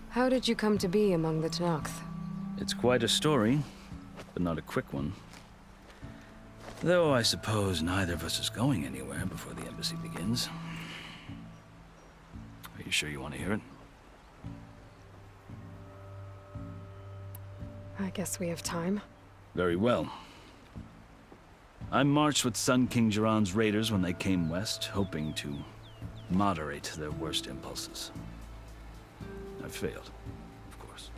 How did you come to be among the Tenakth? It's quite a story, but not a quick one. Though I suppose neither of us is going anywhere before the embassy begins. Are you sure you want to hear it? I guess we have time. Very well. I marched with Sun King Jiran's raiders when they came west, hoping to moderate their worst impulses. I failed, of course.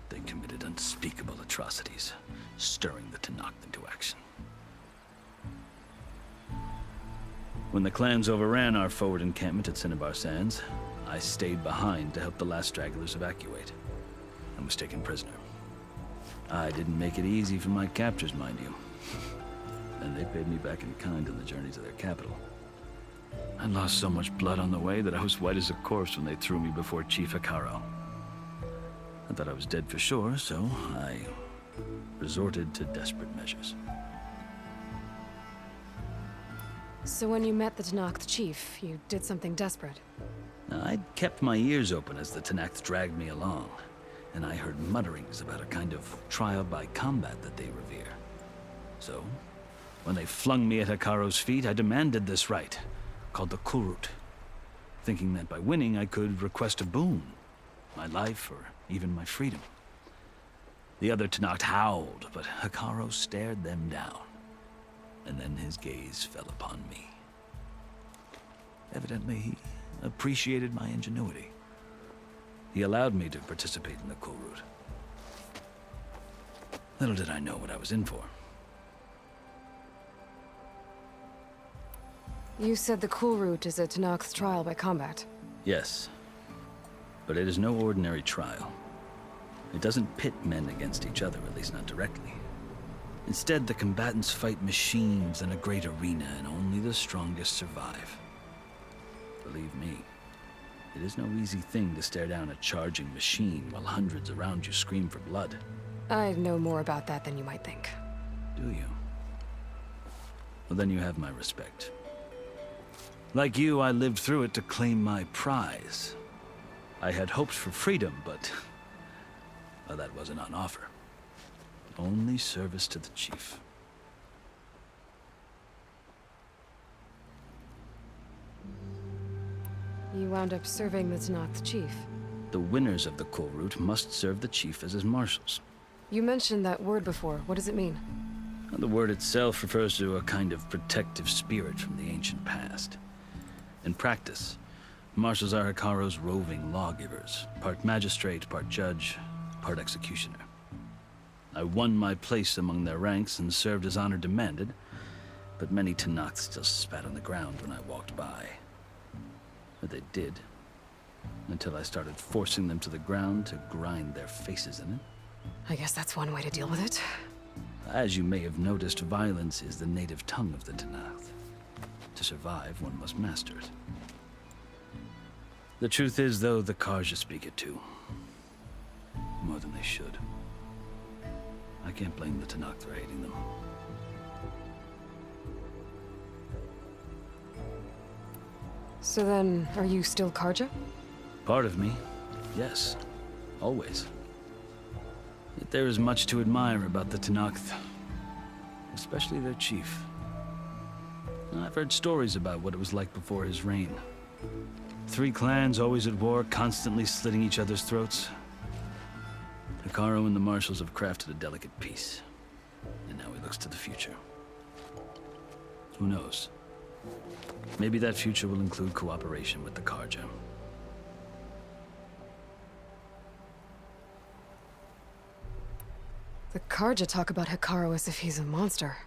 They committed unspeakable atrocities, stirring the Tenakth into action. When the clans overran our forward encampment at Cinnabar Sands, I stayed behind to help the last stragglers evacuate, and was taken prisoner. I didn't make it easy for my captors, mind you. And they paid me back in kind on the journey to their capital. I lost so much blood on the way that I was white as a corpse when they threw me before Chief Hekaro. I thought I was dead for sure, so I resorted to desperate measures. So when you met the Tenakth chief, you did something desperate? I'd kept my ears open as the Tenakth dragged me along, and I heard mutterings about a kind of trial by combat that they revere. So, when they flung me at Hekaro's feet, I demanded this right, called the Kulrut, thinking that by winning I could request a boon, my life or even my freedom. The other Tenakth howled, but Hekaro stared them down, and then his gaze fell upon me. Evidently, he appreciated my ingenuity. He allowed me to participate in the Kulrut. Little did I know what I was in for. You said the Kulrut is a Tenakth trial by combat. Yes, but it is no ordinary trial. It doesn't pit men against each other, at least not directly. Instead, the combatants fight machines in a great arena, and only the strongest survive. Believe me, it is no easy thing to stare down a charging machine while hundreds around you scream for blood. I know more about that than you might think. Do you? Well, then you have my respect. Like you, I lived through it to claim my prize. I had hoped for freedom, but well, that wasn't on offer. Only service to the chief. You wound up serving the Tenakth chief. The winners of the Kulrut must serve the chief as his marshals. You mentioned that word before. What does it mean? Well, the word itself refers to a kind of protective spirit from the ancient past. In practice, marshals are Hekaro's roving lawgivers, part magistrate, part judge, part executioner. I won my place among their ranks and served as honor demanded, but many Tenakth still spat on the ground when I walked by. But they did, until I started forcing them to the ground to grind their faces in it. I guess that's one way to deal with it. As you may have noticed, violence is the native tongue of the Tenakth. To survive, one must master it. The truth is, though, the Karja speak it too. More than they should. I can't blame the Tenakth for hating them. So then, are you still Karja? Part of me, yes. Always. Yet there is much to admire about the Tenakth. Especially their chief. I've heard stories about what it was like before his reign. 3 clans always at war, constantly slitting each other's throats. Hekaro and the marshals have crafted a delicate peace. And now he looks to the future. Who knows? Maybe that future will include cooperation with the Karja. The Karja talk about Hekaro as if he's a monster.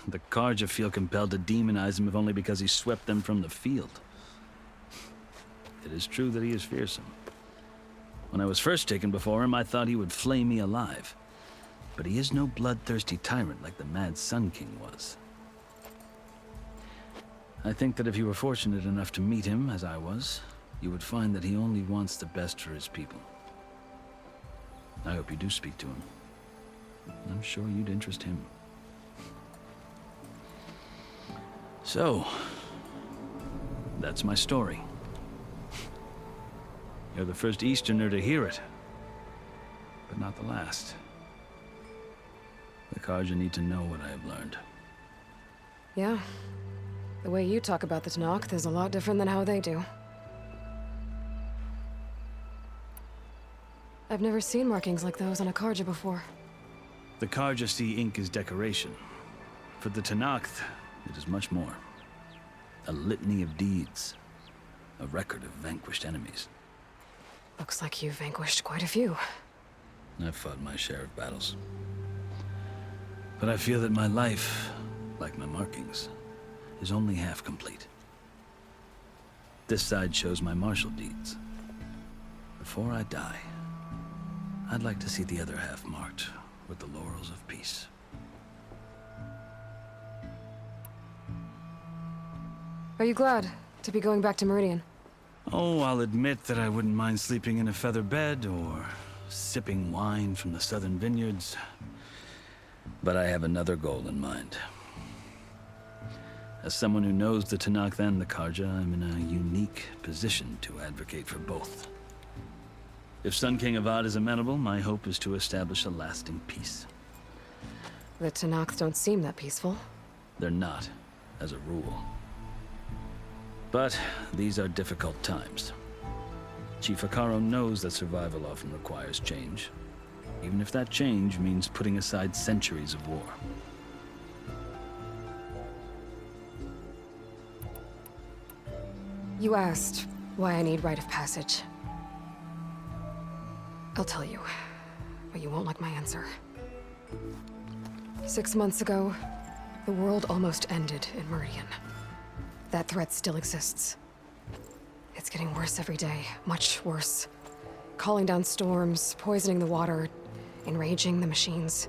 The Karja feel compelled to demonize him if only because he swept them from the field. It is true that he is fearsome. When I was first taken before him, I thought he would flay me alive. But he is no bloodthirsty tyrant like the Mad Sun King was. I think that if you were fortunate enough to meet him, as I was, you would find that he only wants the best for his people. I hope you do speak to him. I'm sure you'd interest him. So, that's my story. You're the first Easterner to hear it, but not the last. The Karja need to know what I have learned. Yeah. The way you talk about the Tanakh is a lot different than how they do. I've never seen markings like those on a Karja before. The Karja see ink as decoration. For the Tanakh, it is much more. A litany of deeds. A record of vanquished enemies. Looks like you've vanquished quite a few. I've fought my share of battles. But I feel that my life, like my markings, is only half complete. This side shows my martial deeds. Before I die, I'd like to see the other half marked with the laurels of peace. Are you glad to be going back to Meridian? Oh, I'll admit that I wouldn't mind sleeping in a feather bed or sipping wine from the southern vineyards. But I have another goal in mind. As someone who knows the Tanakh and the Karja, I'm in a unique position to advocate for both. If Sun King Avad is amenable, my hope is to establish a lasting peace. The Tanakh don't seem that peaceful. They're not, as a rule. But these are difficult times. Chief Akaro knows that survival often requires change, even if that change means putting aside centuries of war. You asked why I need rite of passage. I'll tell you, but you won't like my answer. 6 months ago, the world almost ended in Meridian. That threat still exists. It's getting worse every day, much worse. Calling down storms, poisoning the water, enraging the machines.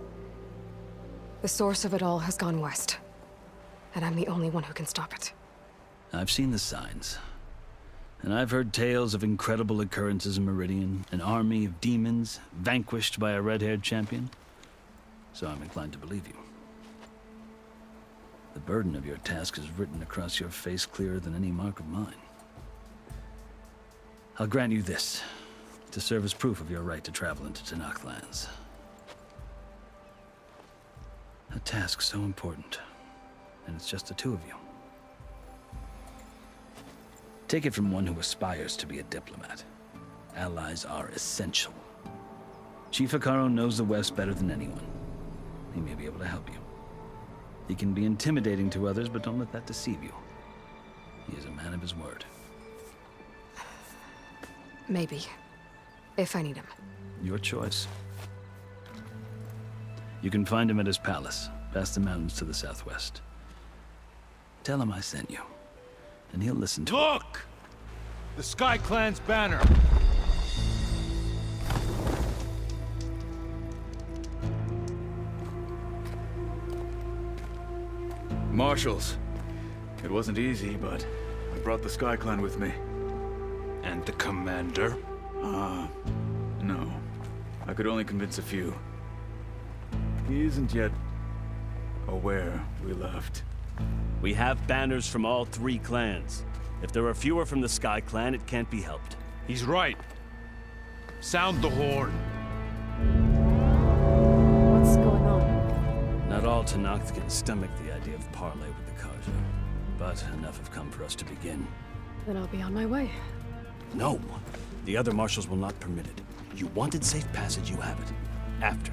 The source of it all has gone west, and I'm the only one who can stop it. I've seen the signs. And I've heard tales of incredible occurrences in Meridian, an army of demons vanquished by a red-haired champion. So I'm inclined to believe you. The burden of your task is written across your face clearer than any mark of mine. I'll grant you this, to serve as proof of your right to travel into Tanakh lands. A task so important, and it's just the two of you. Take it from one who aspires to be a diplomat. Allies are essential. Chief Akaro knows the West better than anyone. He may be able to help you. He can be intimidating to others, but don't let that deceive you. He is a man of his word. Maybe. If I need him. Your choice. You can find him at his palace, past the mountains to the southwest. Tell him I sent you, and he'll listen to it. Look! The Sky Clan's banner! Marshals. It wasn't easy, but I brought the Sky Clan with me. And the commander? No. I could only convince a few. He isn't yet aware we left. We have banners from all 3 clans. If there are fewer from the Sky Clan, it can't be helped. He's right. Sound the horn. What's going on? Not all Tanakh can stomach the idea of parley with the Karja, but enough have come for us to begin. Then I'll be on my way. No! The other marshals will not permit it. You wanted safe passage, you have it. After